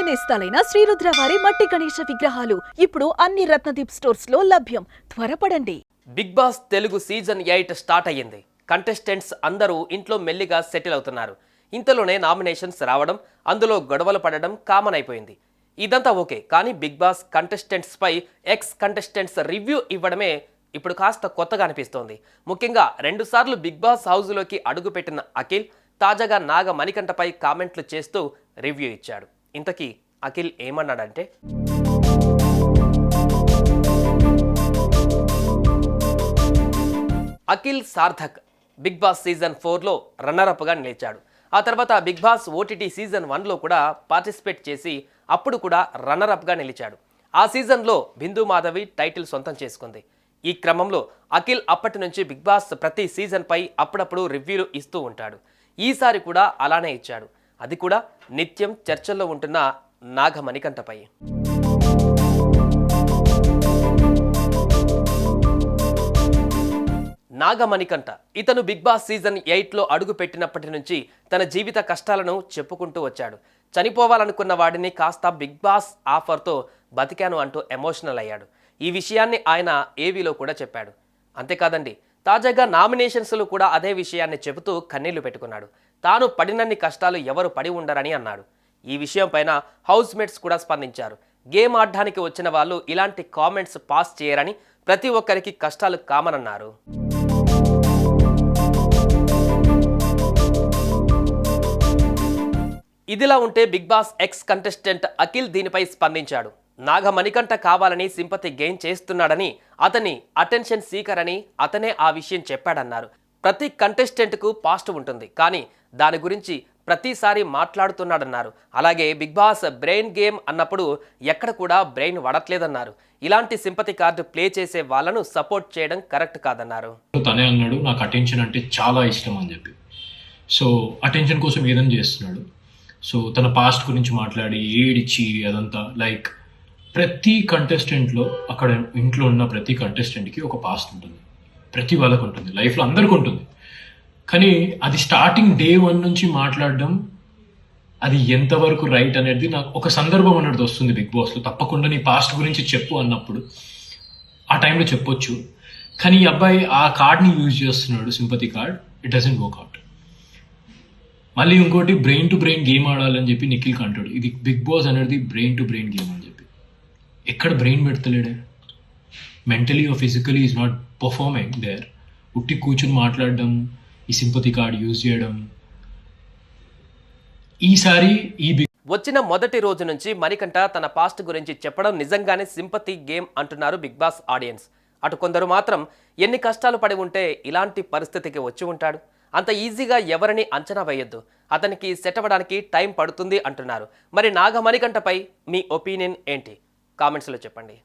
నేస్తాలైన శ్రీరుద్ర వారి మట్టి గణేశ విగ్రహాలు ఇప్పుడు అన్ని రత్నదీప్ స్టోర్స్ లో లభ్యం. త్వరపడండి. Bigg Boss Telugu season 8 start అయ్యింది. కంటెస్టెంట్స్ అందరూ ఇంట్లో మెల్లిగా సెటిల్ అవుతున్నారు. ఇంతలోనే నామినేషన్స్ రావడం, అందులో గొడవలు పడడం కామన్ అయిపోయింది. ఇదంతా ఓకే, కానీ బిగ్ బాస్ కంటెస్టెంట్స్ పై ఎక్స్ కంటెస్టెంట్స్ రివ్యూ ఇవ్వడమే ఇప్పుడు కాస్త కొత్తగా అనిపిస్తోంది. ముఖ్యంగా 2 సార్లు బిగ్ బాస్ హౌస్లోకి అడుగుపెట్టిన అఖిల్ తాజాగా నాగ మణికంఠపై కామెంట్లు చేస్తూ రివ్యూ ఇచ్చాడు. ఇంతకీ అఖిల్ ఏమన్నాడంటే, Akhil Sarthak Bigg Boss season 4లో రన్నరప్గా నిలిచాడు. ఆ తర్వాత బిగ్ బాస్ ఓటీటీ సీజన్ 1లో కూడా పార్టిసిపేట్ చేసి అప్పుడు కూడా రన్నరప్గా నిలిచాడు. ఆ సీజన్లో బిందు మాధవి టైటిల్ సొంతం చేసుకుంది. ఈ క్రమంలో అఖిల్ అప్పటి నుంచి బిగ్ బాస్ ప్రతి సీజన్పై అప్పుడప్పుడు రివ్యూలు ఇస్తూ ఉంటాడు. ఈసారి కూడా అలానే ఇచ్చాడు. అది కూడా నిత్యం చర్చల్లో ఉంటున్న నాగ మణికంఠపై. నాగ మణికంఠ ఇతను బిగ్ బాస్ సీజన్ 8లో అడుగు పెట్టినప్పటి నుంచి తన జీవిత కష్టాలను చెప్పుకుంటూ వచ్చాడు. చనిపోవాలనుకున్న వాడిని కాస్త బిగ్ బాస్ ఆఫర్తో బతికాను అంటూ ఎమోషనల్ అయ్యాడు. ఈ విషయాన్ని ఆయన ఏవీలో కూడా చెప్పాడు. అంతేకాదండి, తాజాగా నామినేషన్స్లో కూడా అదే విషయాన్ని చెబుతూ కన్నీళ్లు పెట్టుకున్నాడు. తాను పడినన్ని కష్టాలు ఎవరు పడి ఉండరని అన్నాడు. ఈ విషయం పైన హౌస్ మేట్స్ కూడా స్పందించారు. గేమ్ ఆడడానికి వచ్చిన వాళ్ళు ఇలాంటి కామెంట్స్ పాస్ చేయరని, ప్రతి ఒక్కరికి కష్టాలు కామన్ అన్నారు. ఇదిలా ఉంటే Bigg Boss ex contestant Akhil దీనిపై స్పందించాడు. నాగ మణికంఠ కావాలని సింపతి గెయిన్ చేస్తున్నాడని, అతని అటెన్షన్ సీకర్ అని అతనే ఆ విషయం చెప్పాడన్నారు. ప్రతి కంటెస్టెంట్కు పాస్ట్ ఉంటుంది, కానీ దాని గురించి ప్రతిసారి మాట్లాడుతున్నాడన్నారు. అలాగే బిగ్ బాస్ బ్రెయిన్ గేమ్ అన్నప్పుడు ఎక్కడ కూడా బ్రెయిన్ వడట్లేదన్నారు. ఇలాంటి సింపతి కార్డు ప్లే చేసే వాళ్ళను సపోర్ట్ చేయడం కరెక్ట్ కాదన్నారు. తనే అన్నాడు నాకు అటెన్షన్ అంటే చాలా ఇష్టం అని చెప్పి. సో అటెన్షన్ కోసం ఏదైనా చేస్తున్నాడు. సో తన పాస్ట్ గురించి మాట్లాడి ఏడిచి అదంతా లైక్ ప్రతి కంటెస్టెంట్లో అక్కడ ఇంట్లో ఉన్న ప్రతి కంటెస్టెంట్కి ఒక పాస్ట్ ఉంటుంది. ప్రతి వాళ్ళకు ఉంటుంది, లైఫ్లో అందరికీ ఉంటుంది. కానీ అది స్టార్టింగ్ డే 1 నుంచి మాట్లాడడం అది ఎంతవరకు రైట్ అనేది నాకు ఒక సందర్భం అన్నది వస్తుంది బిగ్ బాస్లో. తప్పకుండా నీ పాస్ట్ గురించి చెప్పు అన్నప్పుడు ఆ టైంలో చెప్పొచ్చు. కానీ ఈ అబ్బాయి ఆ కార్డ్ని యూజ్ చేస్తున్నాడు, sympathy card. It doesn't work out. మళ్ళీ ఇంకోటి బ్రెయిన్ టు బ్రెయిన్ గేమ్ ఆడాలని చెప్పి నిఖిల్ కంటాడు. ఇది బిగ్ బాస్ అనేది బ్రెయిన్ టు బ్రెయిన్ గేమ్ అని చెప్పి ఎక్కడ బ్రెయిన్ పెడతలేడే. Mentally or physically is not performing there. ఉట్టి కూర్చుని మాట్లాడడం, ఈ సింపతి కార్డ్ యూజ్ చేయడం. ఈసారి వచ్చిన మొదటి రోజు నుంచి మణికంఠ తన పాస్ట్ గురించి చెప్పడం నిజంగానే సింపతి గేమ్ అంటున్నారు బిగ్ బాస్ ఆడియన్స్. అటు కొందరు మాత్రం ఎన్ని కష్టాలు పడి ఉంటే ఇలాంటి పరిస్థితికి వచ్చి ఉంటాడు, అంత ఈజీగా ఎవరిని అంచనా వేయొద్దు, అతనికి సెట్ అవ్వడానికి టైం పడుతుంది అంటున్నారు. మరి నాగ మణికంఠపై మీ ఒపీనియన్ ఏంటి? కామెంట్స్లో చెప్పండి.